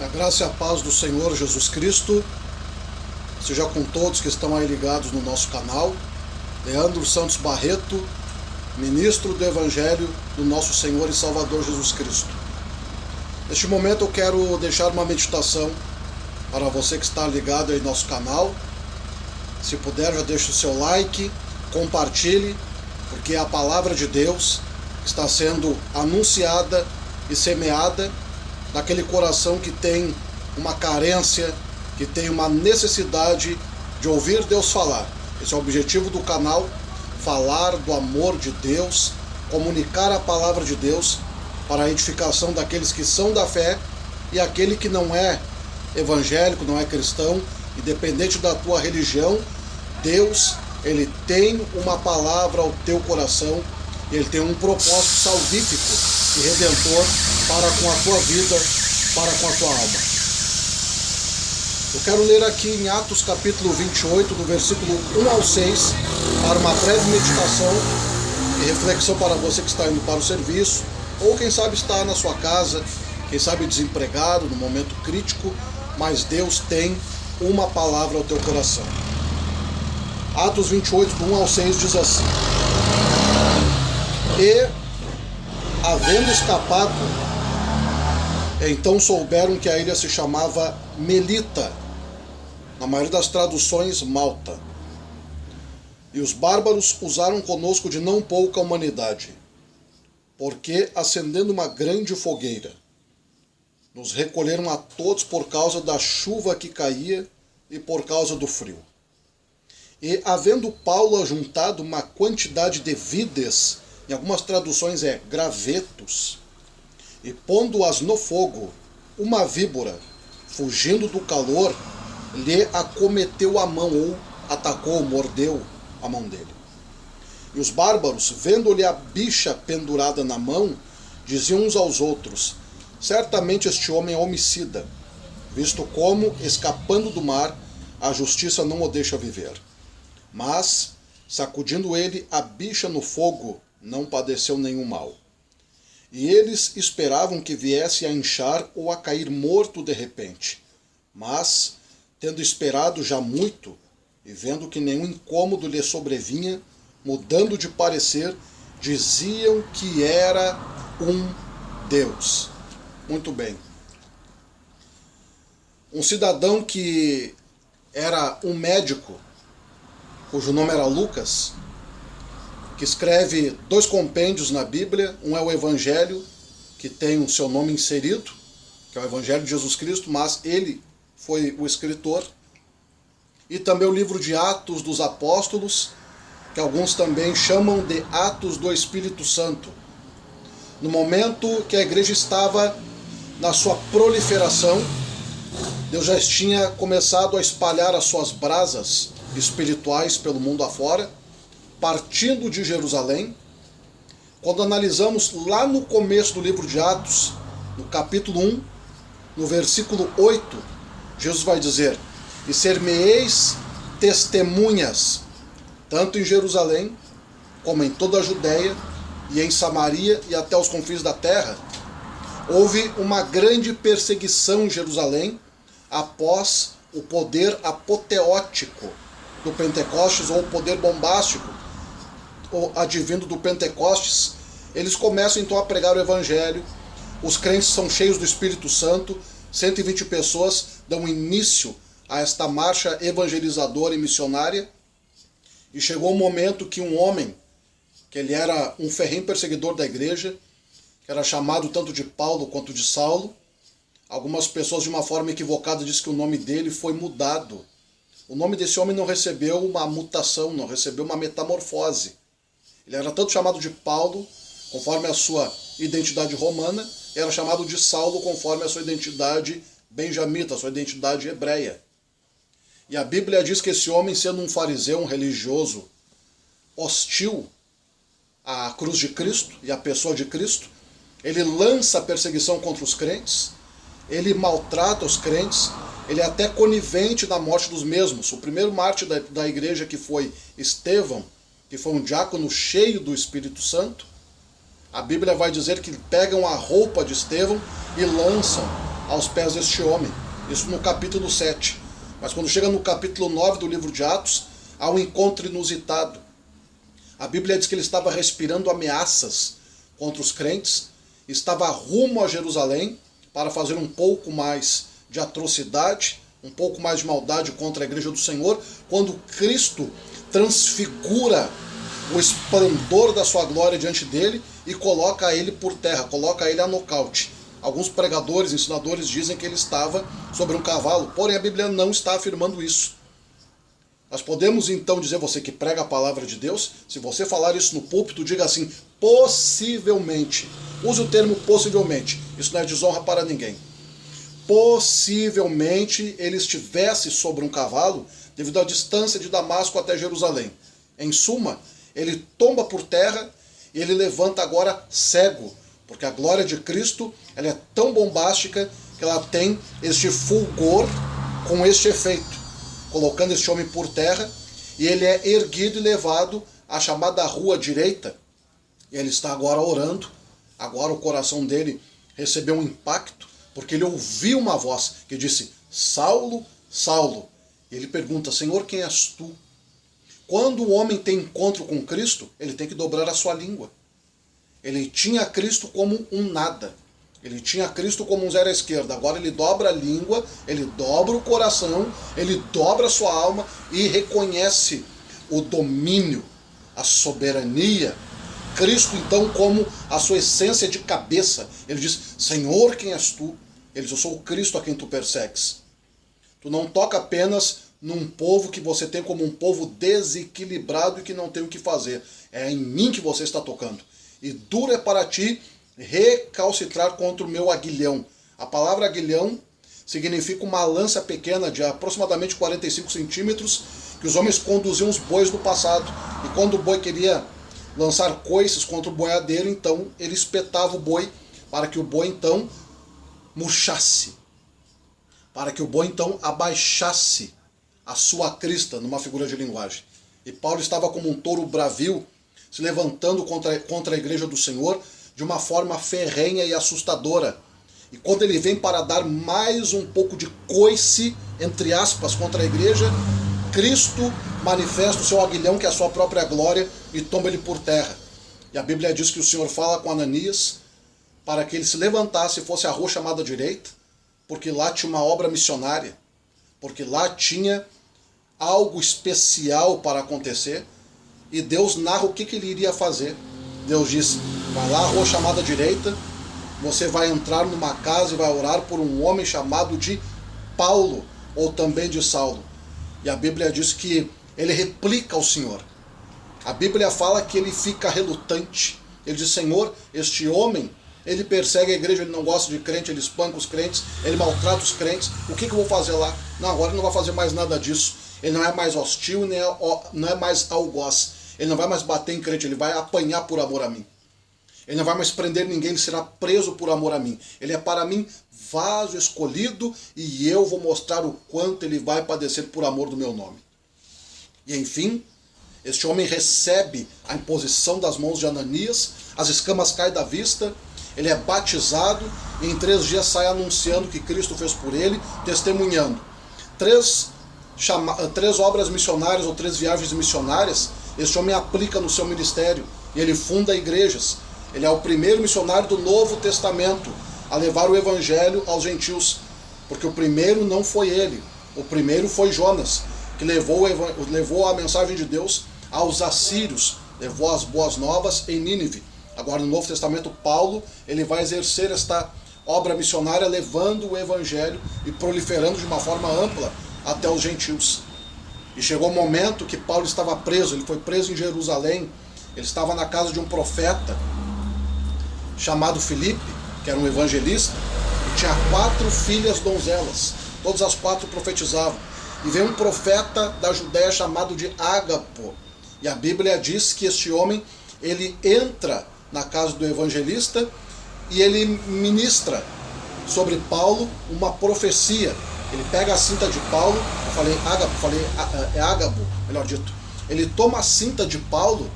A graça e a paz do Senhor Jesus Cristo seja com todos que estão aí ligados no nosso canal. Leandro Santos Barreto, ministro do Evangelho do nosso Senhor e Salvador Jesus Cristo. Neste momento eu quero deixar uma meditação para você que está ligado aí no nosso canal. Se puder, já deixe o seu like, compartilhe, porque a palavra de Deus está sendo anunciada e semeada naquele coração que tem uma carência, que tem uma necessidade de ouvir Deus falar. Esse é o objetivo do canal, falar do amor de Deus, comunicar a palavra de Deus para a edificação daqueles que são da fé e aquele que não é evangélico, não é cristão, independente da tua religião. Deus, Ele tem uma palavra ao teu coração, Ele tem um propósito salvífico e redentor para com a tua vida, para com a tua alma. Eu quero ler aqui em Atos capítulo 28, do versículo 1 ao 6, para uma breve meditação e reflexão para você que está indo para o serviço, ou quem sabe está na sua casa, quem sabe desempregado, no momento crítico, mas Deus tem uma palavra ao teu coração. Atos 28, do 1 ao 6, diz assim: E, havendo escapado, então souberam que a ilha se chamava Melita, na maioria das traduções Malta. E os bárbaros usaram conosco de não pouca humanidade, porque, acendendo uma grande fogueira, nos recolheram a todos por causa da chuva que caía e por causa do frio. E, havendo Paulo ajuntado uma quantidade de vides, em algumas traduções é gravetos, e pondo-as no fogo, uma víbora, fugindo do calor, lhe acometeu a mão, ou atacou, mordeu a mão dele. E os bárbaros, vendo-lhe a bicha pendurada na mão, diziam uns aos outros: certamente este homem é homicida, visto como, escapando do mar, a justiça não o deixa viver. Mas, sacudindo ele a bicha no fogo, não padeceu nenhum mal. E eles esperavam que viesse a inchar ou a cair morto de repente. Mas, tendo esperado já muito, e vendo que nenhum incômodo lhe sobrevinha, mudando de parecer, diziam que era um Deus. Muito bem. Um cidadão que era um médico, cujo nome era Lucas, que escreve 2 compêndios na Bíblia. Um é o Evangelho, que tem o seu nome inserido, que é o Evangelho de Jesus Cristo, mas ele foi o escritor. E também o livro de Atos dos Apóstolos, que alguns também chamam de Atos do Espírito Santo. No momento que a igreja estava na sua proliferação, Deus já tinha começado a espalhar as suas brasas espirituais pelo mundo afora, partindo de Jerusalém. Quando analisamos lá no começo do livro de Atos, no capítulo 1, no versículo 8, Jesus vai dizer: e ser-me-eis testemunhas, tanto em Jerusalém, como em toda a Judéia, e em Samaria, e até os confins da terra. Houve uma grande perseguição em Jerusalém, após o poder apoteótico do Pentecostes, ou o poder bombástico advindo do Pentecostes. Eles começam então a pregar o Evangelho, os crentes são cheios do Espírito Santo, 120 pessoas dão início a esta marcha evangelizadora e missionária, e chegou um momento que um homem, que ele era um ferrenho perseguidor da igreja, que era chamado tanto de Paulo quanto de Saulo, algumas pessoas de uma forma equivocada dizem que o nome dele foi mudado. O nome desse homem não recebeu uma mutação, não recebeu uma metamorfose. Ele era tanto chamado de Paulo, conforme a sua identidade romana, era chamado de Saulo, conforme a sua identidade benjamita, a sua identidade hebreia. E a Bíblia diz que esse homem, sendo um fariseu, um religioso, hostil à cruz de Cristo e à pessoa de Cristo, ele lança a perseguição contra os crentes, ele maltrata os crentes, ele é até conivente na morte dos mesmos. O primeiro mártir da igreja, que foi Estevão, que foi um diácono cheio do Espírito Santo, a Bíblia vai dizer que pegam a roupa de Estevão e lançam aos pés deste homem. Isso no capítulo 7. Mas quando chega no capítulo 9 do livro de Atos, há um encontro inusitado. A Bíblia diz que ele estava respirando ameaças contra os crentes, estava rumo a Jerusalém para fazer um pouco mais de atrocidade, um pouco mais de maldade contra a igreja do Senhor, quando Cristo transfigura o esplendor da sua glória diante dele e coloca ele por terra, coloca ele a nocaute. Alguns pregadores, ensinadores dizem que ele estava sobre um cavalo, porém a Bíblia não está afirmando isso. Nós podemos então dizer, você que prega a palavra de Deus, se você falar isso no púlpito, diga assim, possivelmente. Use o termo possivelmente, isso não é desonra para ninguém. Possivelmente ele estivesse sobre um cavalo devido à distância de Damasco até Jerusalém. Em suma, ele tomba por terra e ele levanta agora cego, porque a glória de Cristo ela é tão bombástica que ela tem este fulgor com este efeito, colocando este homem por terra, e ele é erguido e levado à chamada rua direita, e ele está agora orando. Agora o coração dele recebeu um impacto, porque ele ouviu uma voz que disse, Saulo, Saulo. E ele pergunta, Senhor, quem és tu? Quando o homem tem encontro com Cristo, ele tem que dobrar a sua língua. Ele tinha Cristo como um nada. Ele tinha Cristo como um zero à esquerda. Agora ele dobra a língua, ele dobra o coração, ele dobra a sua alma e reconhece o domínio, a soberania. Cristo, então, como a sua essência de cabeça. Ele diz, Senhor, quem és tu? Ele diz, eu sou o Cristo a quem tu persegues. Tu não toca apenas num povo que você tem como um povo desequilibrado e que não tem o que fazer. É em mim que você está tocando. E duro é para ti recalcitrar contra o meu aguilhão. A palavra aguilhão significa uma lança pequena de aproximadamente 45 centímetros que os homens conduziam os bois no passado. E quando o boi queria lançar coices contra o boiadeiro, então ele espetava o boi para que o boi então murchasse, para que o boi então abaixasse a sua crista, numa figura de linguagem. E Paulo estava como um touro bravio, se levantando contra a igreja do Senhor de uma forma ferrenha e assustadora. E quando ele vem para dar mais um pouco de coice, entre aspas, contra a igreja, Cristo manifesta o seu aguilhão, que é a sua própria glória, e toma ele por terra. E a Bíblia diz que o Senhor fala com Ananias para que ele se levantasse e fosse à rua chamada direita, porque lá tinha uma obra missionária, porque lá tinha algo especial para acontecer, e Deus narra o que ele iria fazer. Deus diz, vai lá à rua chamada direita, você vai entrar numa casa e vai orar por um homem chamado de Paulo, ou também de Saulo. E a Bíblia diz que ele replica ao Senhor. A Bíblia fala que ele fica relutante. Ele diz, Senhor, este homem, ele persegue a igreja, ele não gosta de crente, ele espanca os crentes, ele maltrata os crentes. O que eu vou fazer lá? Não, agora ele não vai fazer mais nada disso. Ele não é mais hostil, não é mais algoz. Ele não vai mais bater em crente, ele vai apanhar por amor a mim. Ele não vai mais prender ninguém, ele será preso por amor a mim. Ele é para mim vaso escolhido e eu vou mostrar o quanto ele vai padecer por amor do meu nome. E enfim, este homem recebe a imposição das mãos de Ananias, as escamas caem da vista, ele é batizado e em 3 dias sai anunciando o que Cristo fez por ele, testemunhando. 3 obras missionárias ou 3 viagens missionárias, este homem aplica no seu ministério e ele funda igrejas. Ele é o primeiro missionário do Novo Testamento a levar o evangelho aos gentios, porque o primeiro não foi ele, o primeiro foi Jonas, que levou a mensagem de Deus aos assírios, levou as boas novas em Nínive. Agora no Novo Testamento, Paulo, ele vai exercer esta obra missionária, levando o evangelho e proliferando de uma forma ampla até os gentios. E chegou o momento que Paulo estava preso, ele foi preso em Jerusalém, ele estava na casa de um profeta chamado Filipe, que era um evangelista, e tinha 4 filhas donzelas, todas as 4 profetizavam. E veio um profeta da Judéia chamado de Ágapo, e a Bíblia diz que este homem, ele entra na casa do evangelista e ele ministra sobre Paulo uma profecia. Ele pega a cinta de Paulo, é Ágabo, melhor dito. Ele toma a cinta de Paulo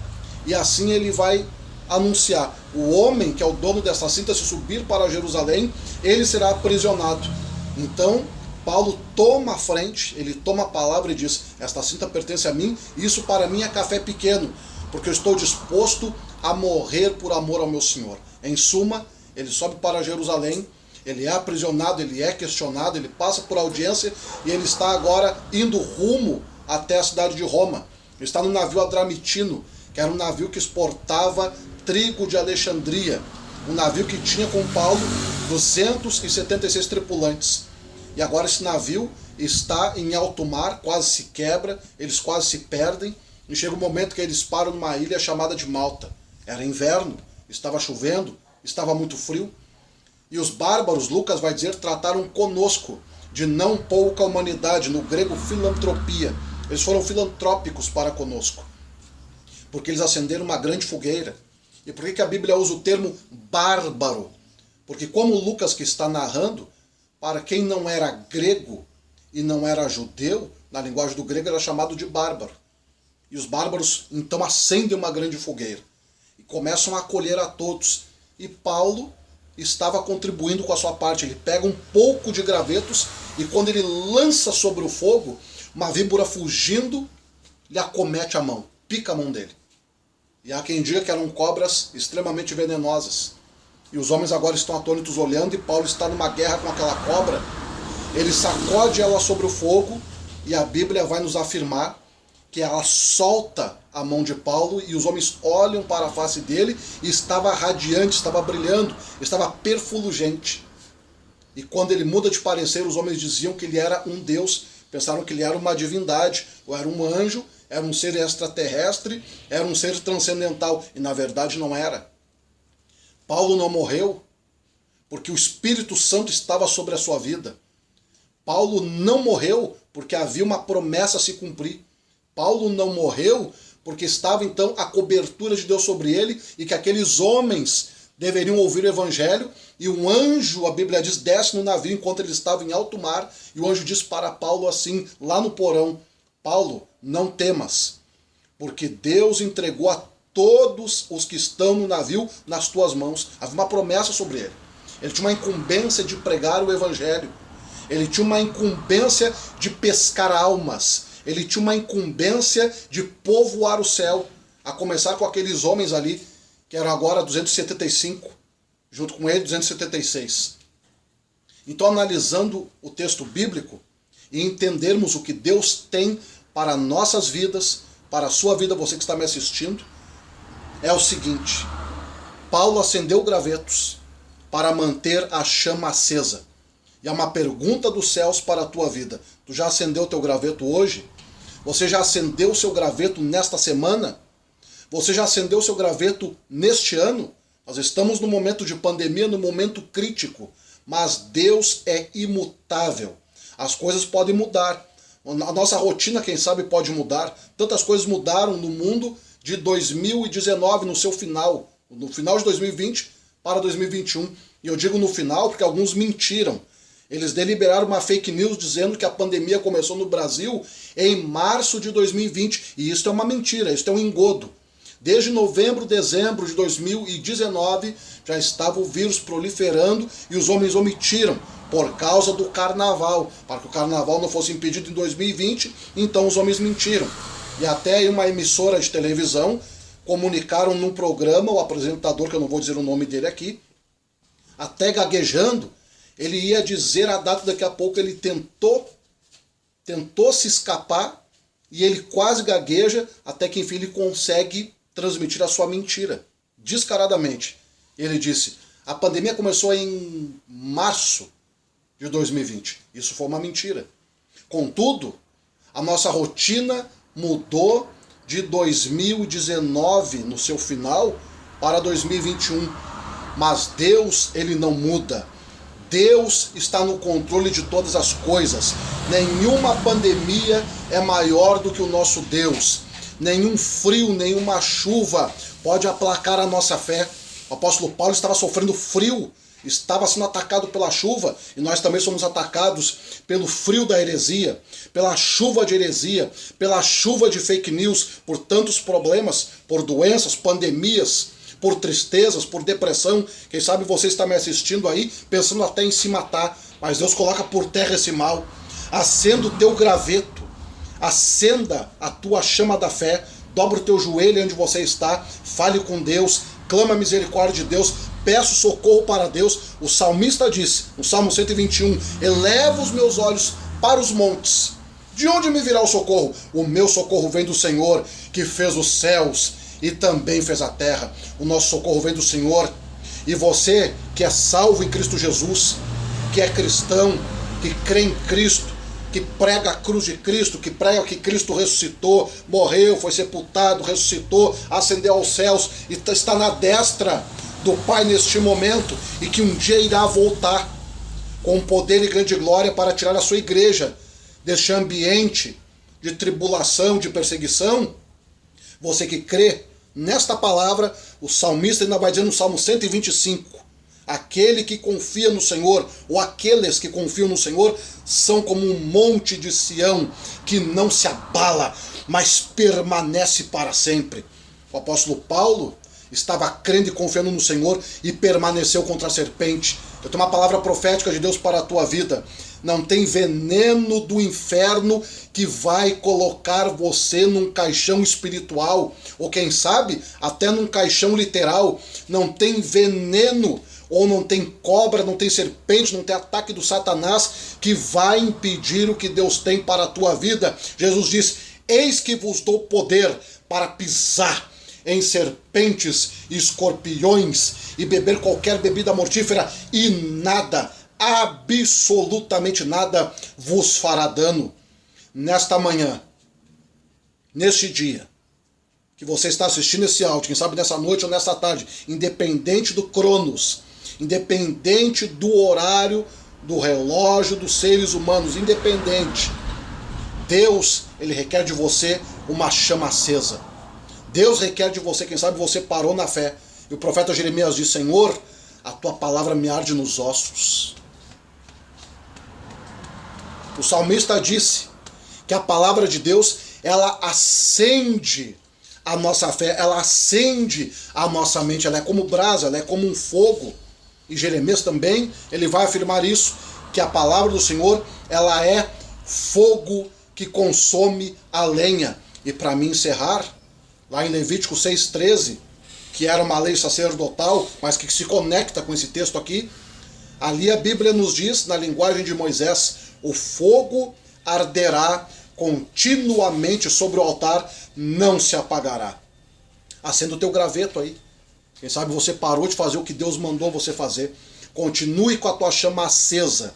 e assim ele vai anunciar: o homem que é o dono dessa cinta, se subir para Jerusalém, ele será aprisionado. Então, Paulo toma a frente, ele toma a palavra e diz: esta cinta pertence a mim, e isso para mim é café pequeno, porque eu estou disposto a morrer por amor ao meu Senhor. Em suma, ele sobe para Jerusalém, ele é aprisionado, ele é questionado, ele passa por audiência e ele está agora indo rumo até a cidade de Roma. Ele está no navio Adramitino, que era um navio que exportava trigo de Alexandria, um navio que tinha com Paulo 276 tripulantes. E agora esse navio está em alto mar, quase se quebra, eles quase se perdem, e chega um momento que eles param numa ilha chamada de Malta. Era inverno, estava chovendo, estava muito frio, e os bárbaros, Lucas vai dizer, trataram conosco de não pouca humanidade, no grego filantropia. Eles foram filantrópicos para conosco, porque eles acenderam uma grande fogueira. E por que a Bíblia usa o termo bárbaro? Porque como Lucas que está narrando, para quem não era grego e não era judeu, na linguagem do grego era chamado de bárbaro. E os bárbaros então acendem uma grande fogueira e começam a acolher a todos. E Paulo estava contribuindo com a sua parte. Ele pega um pouco de gravetos e quando ele lança sobre o fogo, uma víbora fugindo lhe acomete a mão, pica a mão dele. E há quem diga que eram cobras extremamente venenosas. E os homens agora estão atônitos olhando, e Paulo está numa guerra com aquela cobra. Ele sacode ela sobre o fogo, e a Bíblia vai nos afirmar que ela solta a mão de Paulo, e os homens olham para a face dele, e estava radiante, estava brilhando, estava perfulgente. E quando ele muda de parecer, os homens diziam que ele era um deus, pensaram que ele era uma divindade, ou era um anjo, era um ser extraterrestre, era um ser transcendental, e na verdade não era. Paulo não morreu porque o Espírito Santo estava sobre a sua vida. Paulo não morreu porque havia uma promessa a se cumprir. Paulo não morreu porque estava então a cobertura de Deus sobre ele e que aqueles homens deveriam ouvir o Evangelho, e um anjo, a Bíblia diz, desce no navio enquanto ele estava em alto mar, e o anjo diz para Paulo assim, lá no porão: Paulo, não temas, porque Deus entregou a todos os que estão no navio nas tuas mãos. Havia uma promessa sobre ele. Ele tinha uma incumbência de pregar o Evangelho. Ele tinha uma incumbência de pescar almas. Ele tinha uma incumbência de povoar o céu, a começar com aqueles homens ali, que eram agora 275, junto com ele 276. Então, analisando o texto bíblico e entendermos o que Deus tem para nossas vidas, para a sua vida, você que está me assistindo, é o seguinte: Paulo acendeu gravetos para manter a chama acesa. E é uma pergunta dos céus para a tua vida. Tu já acendeu o teu graveto hoje? Você já acendeu o seu graveto nesta semana? Você já acendeu o seu graveto neste ano? Nós estamos no momento de pandemia, no momento crítico, mas Deus é imutável. As coisas podem mudar. A nossa rotina, quem sabe, pode mudar. Tantas coisas mudaram no mundo de 2019, no seu final, no final de 2020 para 2021. E eu digo no final porque alguns mentiram. Eles deliberaram uma fake news dizendo que a pandemia começou no Brasil em março de 2020. E isso é uma mentira, isso é um engodo. Desde novembro, dezembro de 2019 já estava o vírus proliferando e os homens omitiram por causa do carnaval. Para que o carnaval não fosse impedido em 2020, então os homens mentiram. E até uma emissora de televisão comunicaram num programa, o apresentador, que eu não vou dizer o nome dele aqui, até gaguejando, ele ia dizer a data, daqui a pouco ele tentou se escapar e ele quase gagueja, até que enfim ele consegue transmitir a sua mentira, descaradamente. Ele disse: a pandemia começou em março de 2020. Isso foi uma mentira. Contudo, a nossa rotina mudou de 2019, no seu final, para 2021. Mas Deus, ele não muda. Deus está no controle de todas as coisas. Nenhuma pandemia é maior do que o nosso Deus. Nenhum frio, nenhuma chuva pode aplacar a nossa fé. O apóstolo Paulo estava sofrendo frio, estava sendo atacado pela chuva, e nós também somos atacados pelo frio da heresia, pela chuva de heresia, pela chuva de fake news, por tantos problemas, por doenças, pandemias, por tristezas, por depressão. Quem sabe você está me assistindo aí, pensando até em se matar, mas Deus coloca por terra esse mal. Acenda o teu graveto, acenda a tua chama da fé, dobra o teu joelho onde você está, fale com Deus, clama a misericórdia de Deus, peço socorro para Deus. O salmista disse, no Salmo 121, eleva os meus olhos para os montes. De onde me virá o socorro? O meu socorro vem do Senhor, que fez os céus e também fez a terra. O nosso socorro vem do Senhor. E você que é salvo em Cristo Jesus, que é cristão, que crê em Cristo, que prega a cruz de Cristo, que prega que Cristo ressuscitou, morreu, foi sepultado, ressuscitou, ascendeu aos céus e está na destra do Pai neste momento, e que um dia irá voltar com poder e grande glória para tirar a sua igreja deste ambiente de tribulação, de perseguição. Você que crê nesta palavra, o salmista ainda vai dizer no Salmo 125, aquele que confia no Senhor, ou aqueles que confiam no Senhor, são como um monte de Sião, que não se abala, mas permanece para sempre. O apóstolo Paulo estava crendo e confiando no Senhor e permaneceu contra a serpente. Eu tenho uma palavra profética de Deus para a tua vida. Não tem veneno do inferno que vai colocar você num caixão espiritual, ou quem sabe até num caixão literal. Não tem veneno, ou não tem cobra, não tem serpente, não tem ataque do Satanás que vai impedir o que Deus tem para a tua vida. Jesus diz, eis que vos dou poder para pisar em serpentes e escorpiões e beber qualquer bebida mortífera, e nada, absolutamente nada vos fará dano. Nesta manhã, neste dia, que você está assistindo esse áudio, quem sabe nessa noite ou nessa tarde, independente do Cronos, independente do horário, do relógio dos seres humanos, independente, Deus, ele requer de você uma chama acesa. Deus requer de você, quem sabe você parou na fé. E o profeta Jeremias diz, Senhor, a tua palavra me arde nos ossos. O salmista disse que a palavra de Deus, ela acende a nossa fé, ela acende a nossa mente, ela é como brasa, ela é como um fogo. E Jeremias também, ele vai afirmar isso, que a palavra do Senhor, ela é fogo que consome a lenha. E para mim encerrar, lá em Levítico 6,13, que era uma lei sacerdotal, mas que se conecta com esse texto aqui, ali a Bíblia nos diz, na linguagem de Moisés, o fogo arderá continuamente sobre o altar, não se apagará. Acenda o teu graveto aí. Quem sabe você parou de fazer o que Deus mandou você fazer. Continue com a tua chama acesa.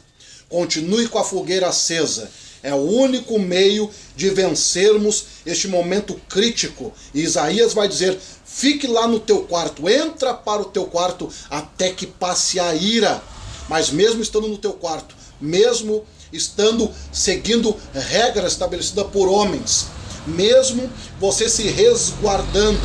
Continue com a fogueira acesa. É o único meio de vencermos este momento crítico. E Isaías vai dizer, fique lá no teu quarto, entra para o teu quarto até que passe a ira. Mas mesmo estando no teu quarto, mesmo estando seguindo regras estabelecidas por homens, mesmo você se resguardando,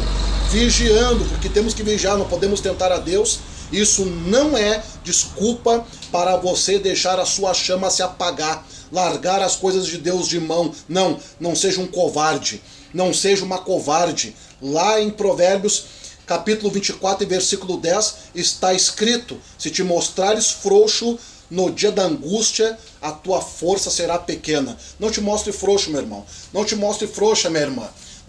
vigiando, porque temos que vigiar, não podemos tentar a Deus, isso não é desculpa para você deixar a sua chama se apagar, largar as coisas de Deus de mão. Não, não seja um covarde, não seja uma covarde. Lá em Provérbios, capítulo 24 e versículo 10, está escrito, se te mostrares frouxo no dia da angústia, a tua força será pequena. Não te mostre frouxo, meu irmão. Não te mostre frouxa, minha irmã.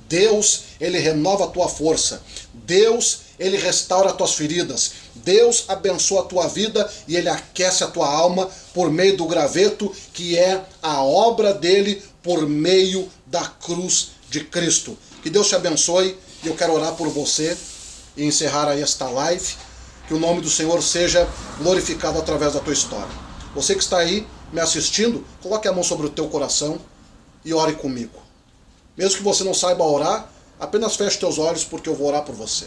Deus, ele renova a tua força. Deus, ele restaura as tuas feridas. Deus abençoa a tua vida e ele aquece a tua alma por meio do graveto, que é a obra dele por meio da cruz de Cristo. Que Deus te abençoe e eu quero orar por você e encerrar aí esta live. Que o nome do Senhor seja glorificado através da tua história. Você que está aí me assistindo, coloque a mão sobre o teu coração e ore comigo. Mesmo que você não saiba orar, apenas feche teus olhos porque eu vou orar por você.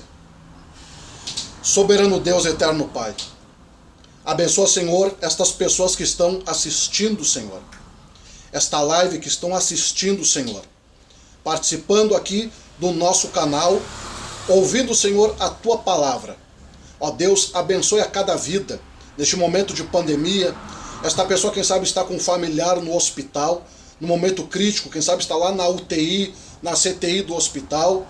Soberano Deus, eterno Pai, abençoa, Senhor, estas pessoas que estão assistindo, Senhor. Esta live que estão assistindo, Senhor. Participando aqui do nosso canal, ouvindo, Senhor, a tua palavra. Ó Deus, abençoe a cada vida neste momento de pandemia. Esta pessoa, quem sabe, está com um familiar no hospital, no momento crítico, quem sabe está lá na UTI, na CTI do hospital.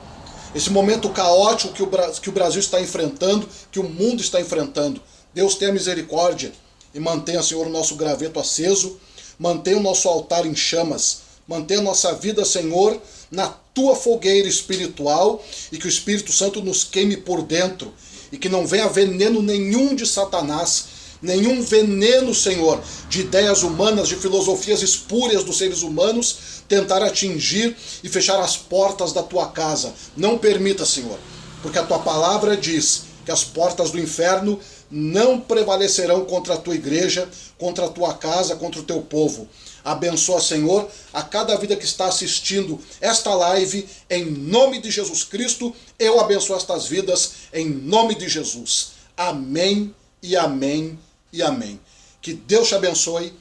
esse momento caótico que o Brasil está enfrentando, que o mundo está enfrentando. Deus tenha misericórdia e mantenha, Senhor, o nosso graveto aceso, mantenha o nosso altar em chamas, mantenha a nossa vida, Senhor, na tua fogueira espiritual, e que o Espírito Santo nos queime por dentro, e que não venha veneno nenhum de Satanás, nenhum veneno, Senhor, de ideias humanas, de filosofias espúrias dos seres humanos, tentar atingir e fechar as portas da tua casa. Não permita, Senhor, porque a tua palavra diz que as portas do inferno não prevalecerão contra a tua igreja, contra a tua casa, contra o teu povo. Abençoa, Senhor, a cada vida que está assistindo esta live, em nome de Jesus Cristo. Eu abençoo estas vidas, em nome de Jesus. Amém e amém e amém. Que Deus te abençoe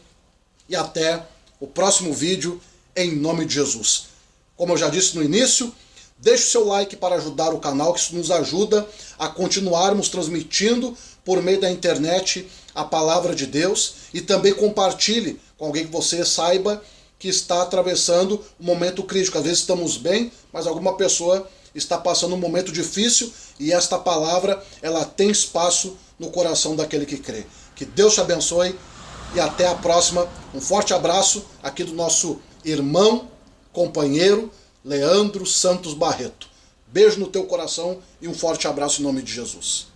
e até o próximo vídeo, em nome de Jesus. Como eu já disse no início, deixe o seu like para ajudar o canal, que isso nos ajuda a continuarmos transmitindo por meio da internet a palavra de Deus, e também compartilhe com alguém que você saiba que está atravessando um momento crítico. Às vezes estamos bem, mas alguma pessoa está passando um momento difícil, e esta palavra, ela tem espaço no coração daquele que crê. Que Deus te abençoe e até a próxima. Um forte abraço aqui do nosso irmão, companheiro, Leandro Santos Barreto. Beijo no teu coração e um forte abraço em nome de Jesus.